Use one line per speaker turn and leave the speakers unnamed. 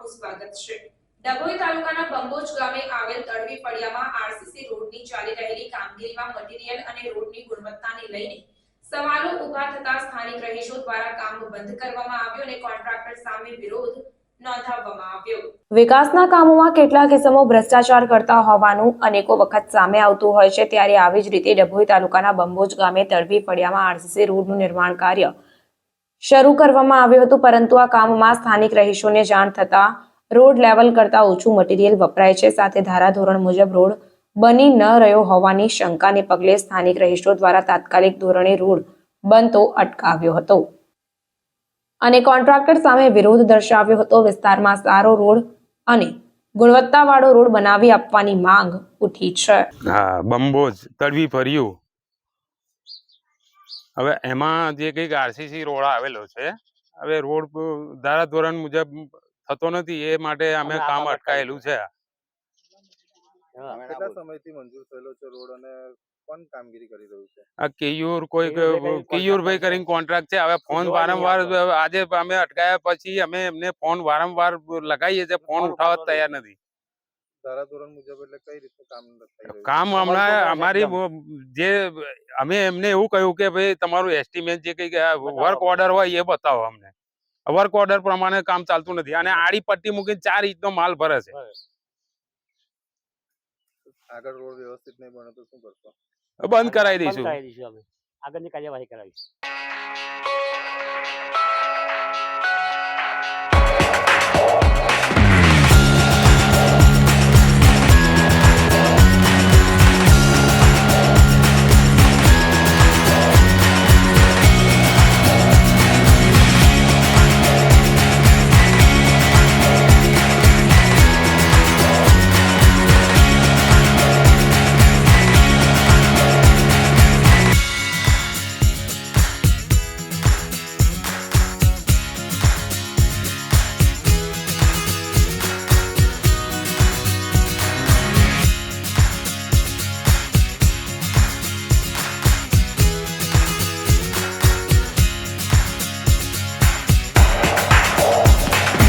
આપનું સ્વાગત છે। ડભોઈ તાલુકાના બંબોજ ગામે આવેલ તળવી ફળિયામાં આરસીસી રોડની ચાલી રહેલી કામગીરીમાં મટીરીયલ અને રોડની ગુણવત્તાને લઈને સવાલો ઊભા થતા સ્થાનિક રહીશો દ્વારા કામ બંધ કરવામાં આવ્યું અને કોન્ટ્રાક્ટર સામે વિરોધ નોંધાવવામાં આવ્યો। વિકાસના કામોમાં કેટલાક કિસ્સામાં ભ્રષ્ટાચાર કરતા હોવાનું અનેકો વખત સામે આવતું હોય છે, ત્યારે આવી જ રીતે ડભોઈ તાલુકાના બંબોજ ગામે તળવી ફળિયામાં આરસીસી રોડનું નિર્માણ કાર્ય શરૂ કરવામાં આવ્યું હતું, પરંતુ આ કામમાં સ્થાનિક રહીશોને જાણ થતા રોડ લેવલ કરતા ઓછું મટીરીયલ વપરાય છે, સાથે ધારાધોરણ મુજબ રોડ બની ન રહ્યો હોવાની શંકાને પગલે સ્થાનિક રહીશો દ્વારા તાત્કાલિક ધોરણે રોડ બનતો અટકાવ્યો હતો અને કોન્ટ્રાક્ટર સામે વિરોધ દર્શાવ્યો હતો। વિસ્તારમાં સારો રોડ અને ગુણવત્તાવાળો રોડ બનાવી આપવાની માંગ ઉઠી છે।
બંબોજ તળવી ફળિયું હવે એમાં જે કંઈક આરસીસી રોડ આવેલો છે, હવે રોડ ધારાધોરણ મુજબ થતો નથી, એ માટે અમે કામ અટકાયેલું છે।
કેટલા સમયથી મંજૂર થયેલો છે રોડ અને કોણ કામગીરી કરી રહ્યું છે?
આ કેયુરભાઈ કરીને કોન્ટ્રાક્ટ છે। હવે ફોન વારંવાર આજે અમે અટકાયા પછી અમે એમને ફોન વારંવાર લગાવીએ છીએ, ફોન ઉઠાવવા તૈયાર નથી।
ધારાધોરણ મુજબ એટલે કઈ રીતે
કામ હમણાં અમારી જે અમે એમને એવું કહ્યું કે ભાઈ તમારું એસ્ટિમેટ જે કઈ વર્ક ઓર્ડર હોય એ બતાવો અમને। વર્ક ઓર્ડર પ્રમાણે કામ ચાલતું નથી અને આડી પટ્ટી મૂકીને 4 ઇંચનો માલ ભરે છે।
આગળ રોડ વ્યવસ્થિત નહીં બને તો શું કરશો?
બંધ કરાવી દઈશું।
આગળની કાર્યવાહી કરાવીશું।